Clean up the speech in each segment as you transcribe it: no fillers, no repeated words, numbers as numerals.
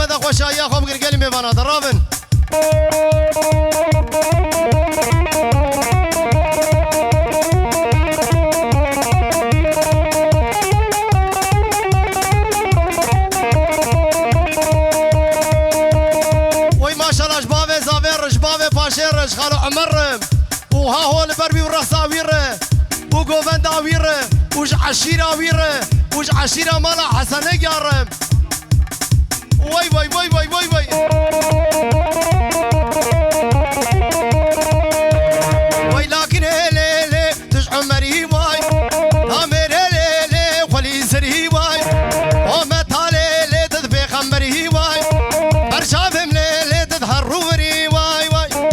بدا خوش اياكم قلقلي بنا درابن وي ما شاء الله جبابي زافير جبابي باشير خالو عمر وها هو البربي والرصا ويره وقوفندا ويره وش عشيره ويره وش عشيره مالا حسن يارم وي وي وي وي وي وي وي لكن هلي لي تشعر مري واي تامر هلي لي خلي سري واي ومتى لي تدفي خمري واي برشافم لي تظهر روبري واي واي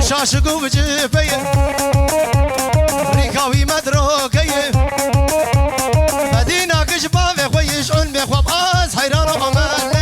شاشقو بجيبي ريكاوي مدروكي مدينة كشبابي خويش علمي خواب آس حيران ومالي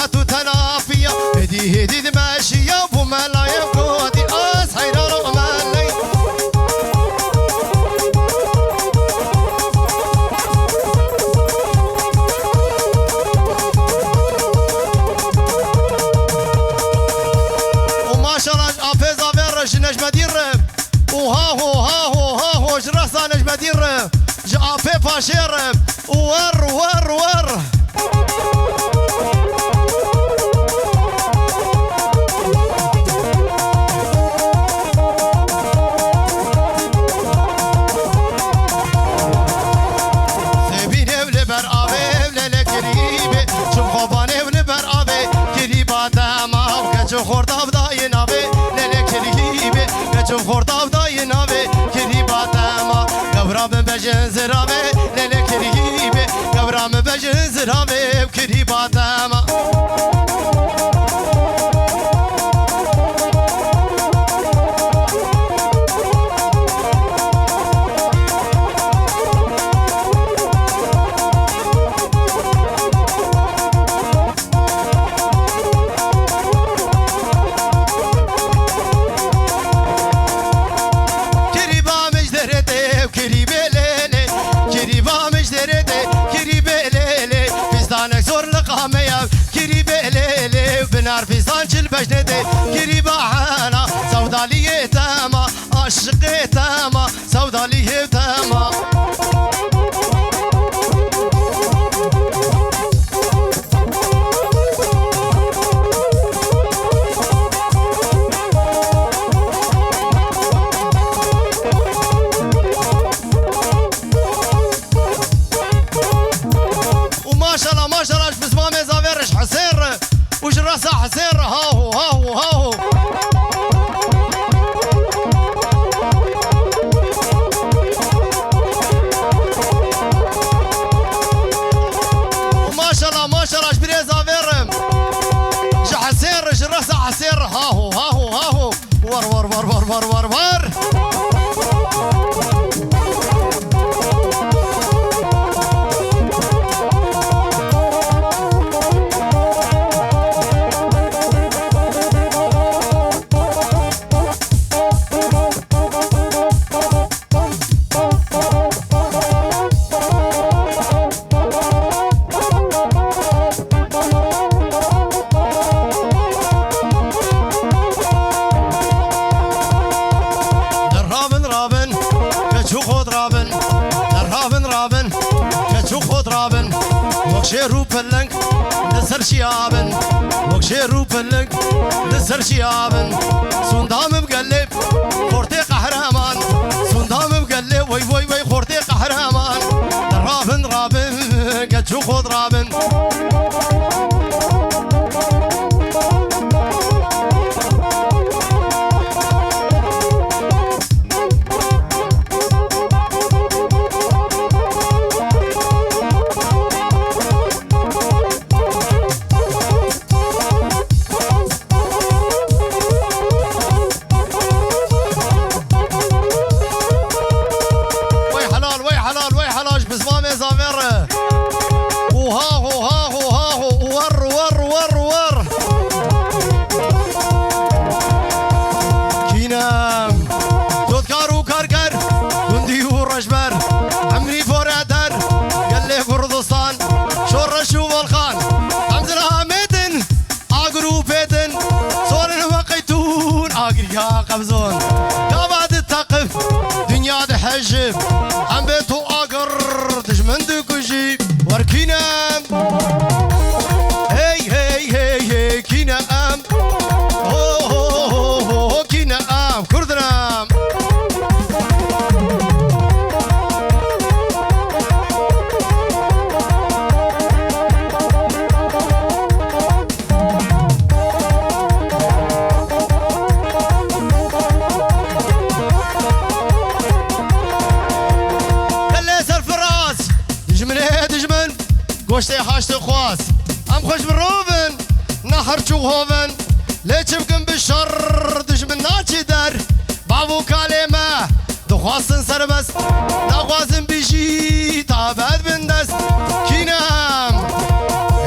خاتو تنافية هدي ماشية وملايين قوتي آس حيران ومالي وما شاء الله أفيز أفيرش نجمة ديرم وهاهو جرسا نجمة ديرم جافي فاشيرم ور خورد دای ناوی لله کلیبه بچم خورد دای ناوی کلیبا تما گورام بجن زراوی لله کلیبه گورام بجن زراوی کلیبا تما نرفزان جل بجنده قريبا عانا سوداليه تاما عشقه تاما سوداليه تاما وما شاء الله بسمامي زافيرش حسير وش راسه حسير هاهو وما شاء الله شبري زافيرم ش حسير ش راسه حسير هاهو ور وكشيرو بلنك لسر شيابن وكشيرو بلنك لسر شيابن سندام مقلب خورتي قهرمان سندام مقلب وي وي وي خورتي قهرمان رابن رابن قد خود رابن قبزون قابد التقف دنيا دحجب عم بيتو اقر تجمندك وجيب وركينا هي هي هي هي كينا ام هو هو هو هو كينا ام كردنا گوشتی هاشت خواست ام خوش بروبن نهر چو هوون لیچم کن بشر دشمن ناچی در بابو کلمه دخواستن سربست نخواستن بیشی تابد بندست کینم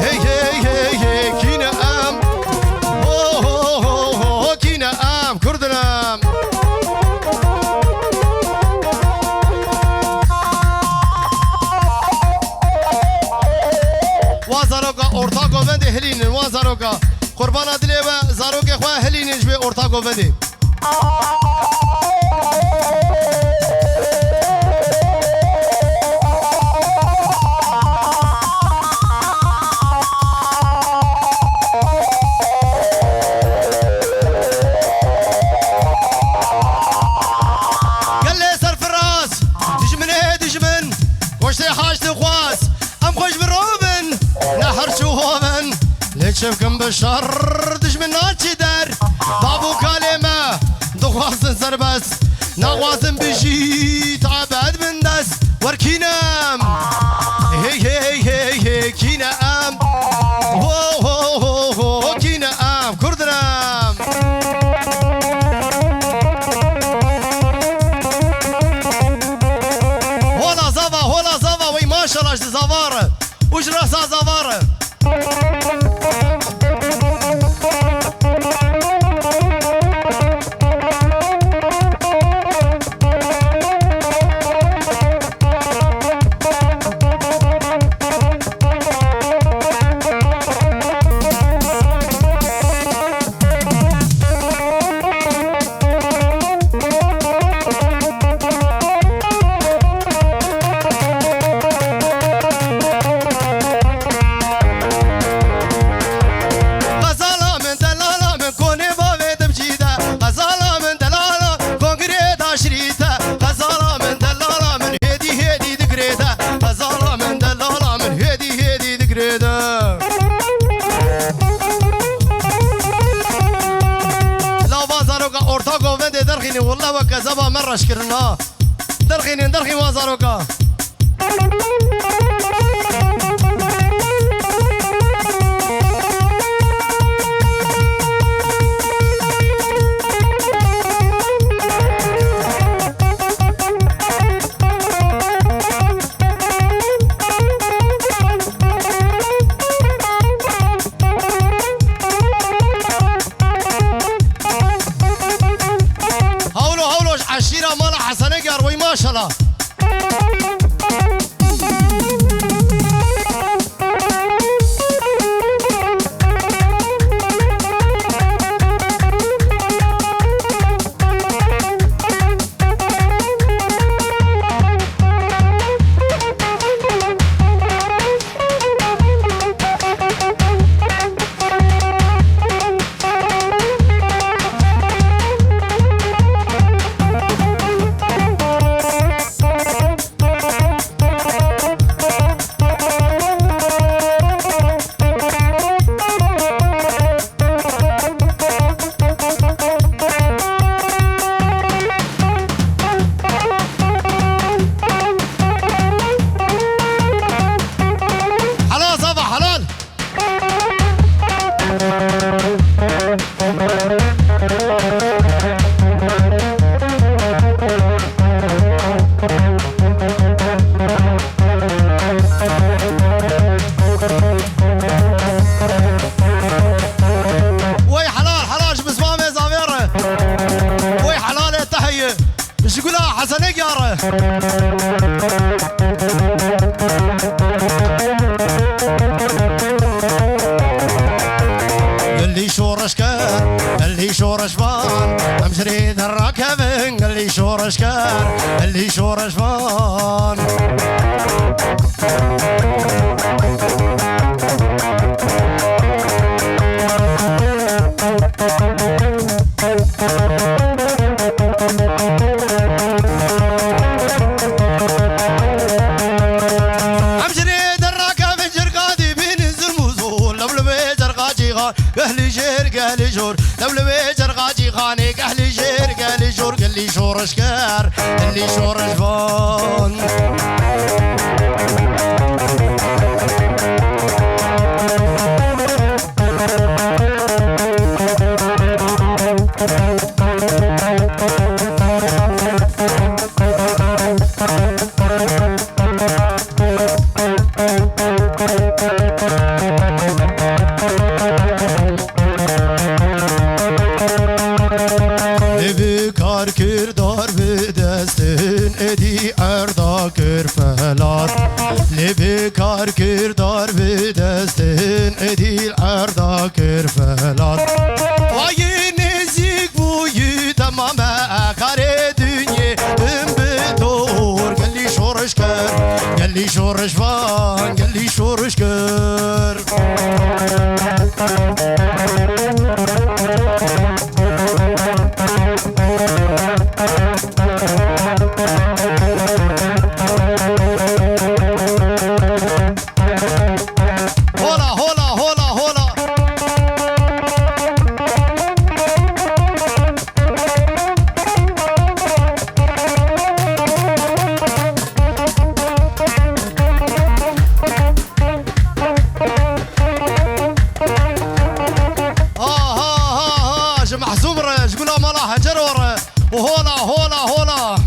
هی هی هی هی کینم هو هو هو هو کینم کردنم orta govende helinin wa zaroka qurban adile ve zaroke khwa helinin jbe orta govende galle sarfraz dijmene dijmen goshte hashte khwas am khosh biroben نهر شوهمن ليشفكم بشر دشمن ناتشي در بابو كلمة دخواستن سربس نغواستن بجي تعبد من دس وركينام هي هي هي هي كينام هو هو هو هو كينام كردنام هولا زافا وي ما شاء الله زافاره وش راسها زفارة درخيني والله وكذبها مرة شكرنا درخي وازاروكا عشيرة مال حسنة قروي ما شاء الله حسن قاره اللي شورش كان اللي شورش فان امشري الركب اللي شورش كان اللي شورش فان قهلي جير قهلي جور لولو بيجر غاجي خاني قهلي جير قهلي جور قلي شورش كار قلي شورش فون کردار به دستن ادی اردا کرفلات لب کار کردار به دستن ادی اردا کرفلات وای نزیک بوی تمام کار دنیا ام به دور گلی شورش کر گلی شورش وان گلی شورش کر محسوم رج قولها ملاها جرور وهولا هولا هولا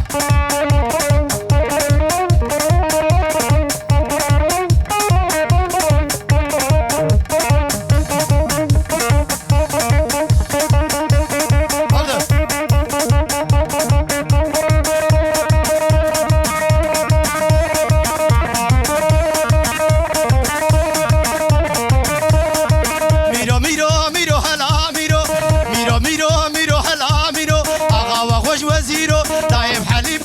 ميرو هلا ميرو آقا و خوش وزیرو دایم حلیب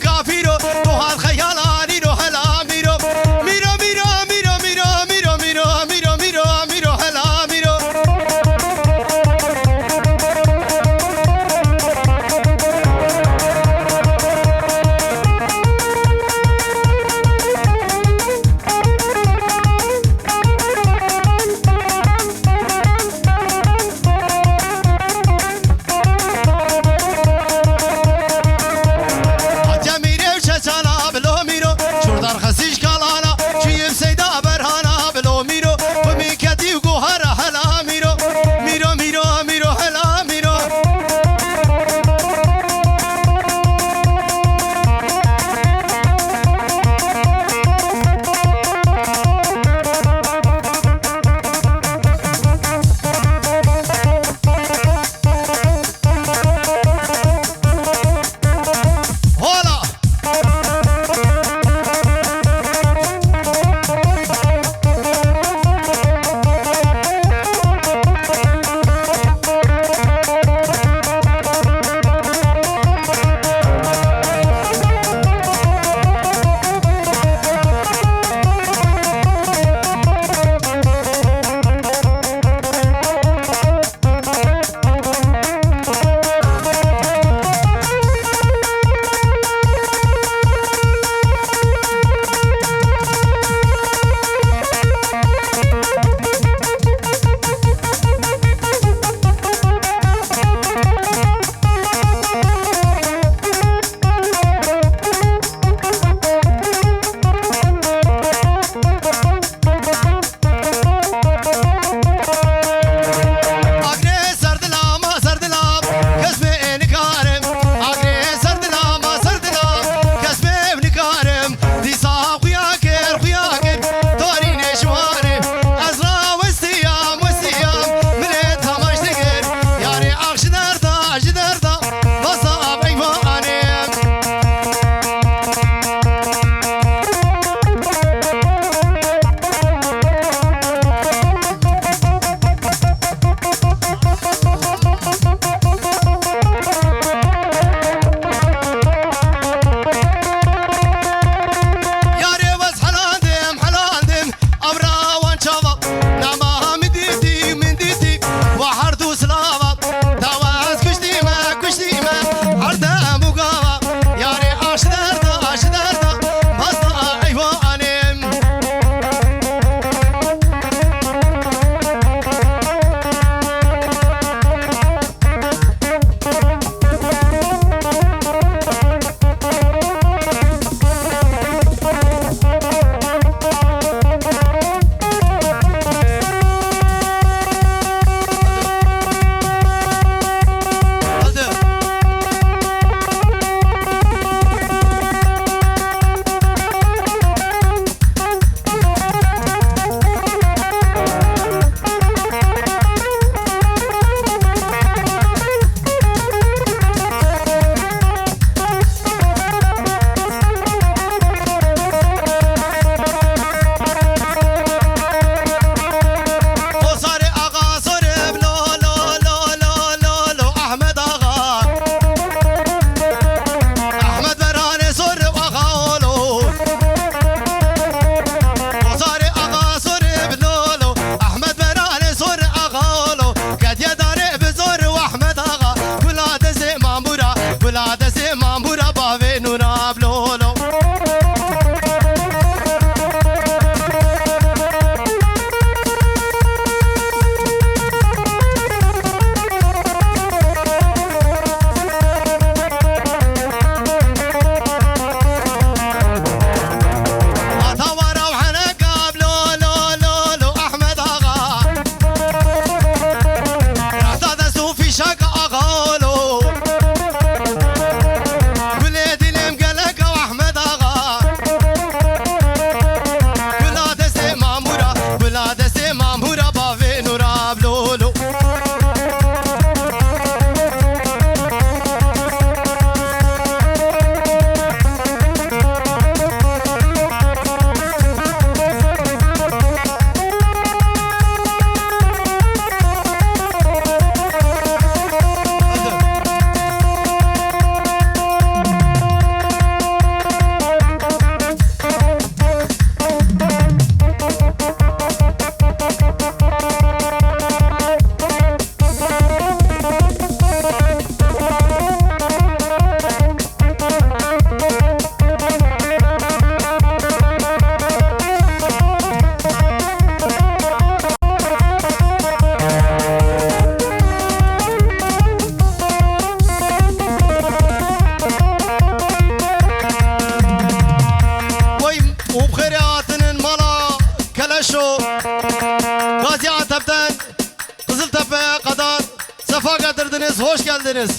geldiniz, hoş geldiniz.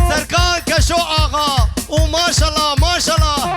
Serkan Keşo Ağa, o maşallah maşallah.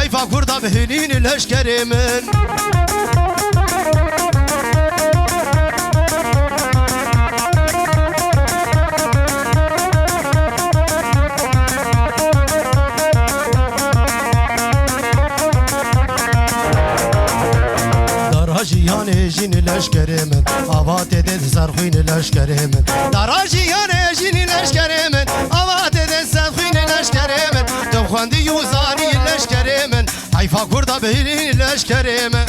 حيفا كردا بهلين الاشكري من دراجيان جين الاشكري من آوات دد سرخين الاشكري من دراجيان جين الاشكري من آوات دد سرخين الاشكري من تبخندي يوزاني الاشكري من حيفا كردا بهلين الاشكري من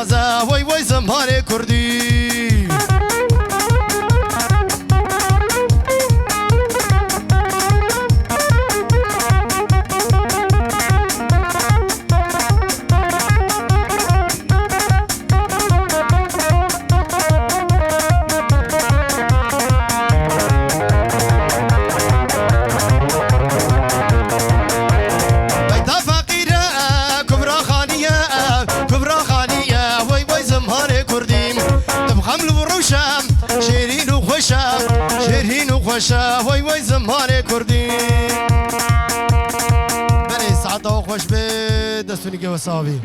تازه وای وای زمان کردی خوشا وای وای زمان کردی بله ساعت خوش به دستونی که وساوی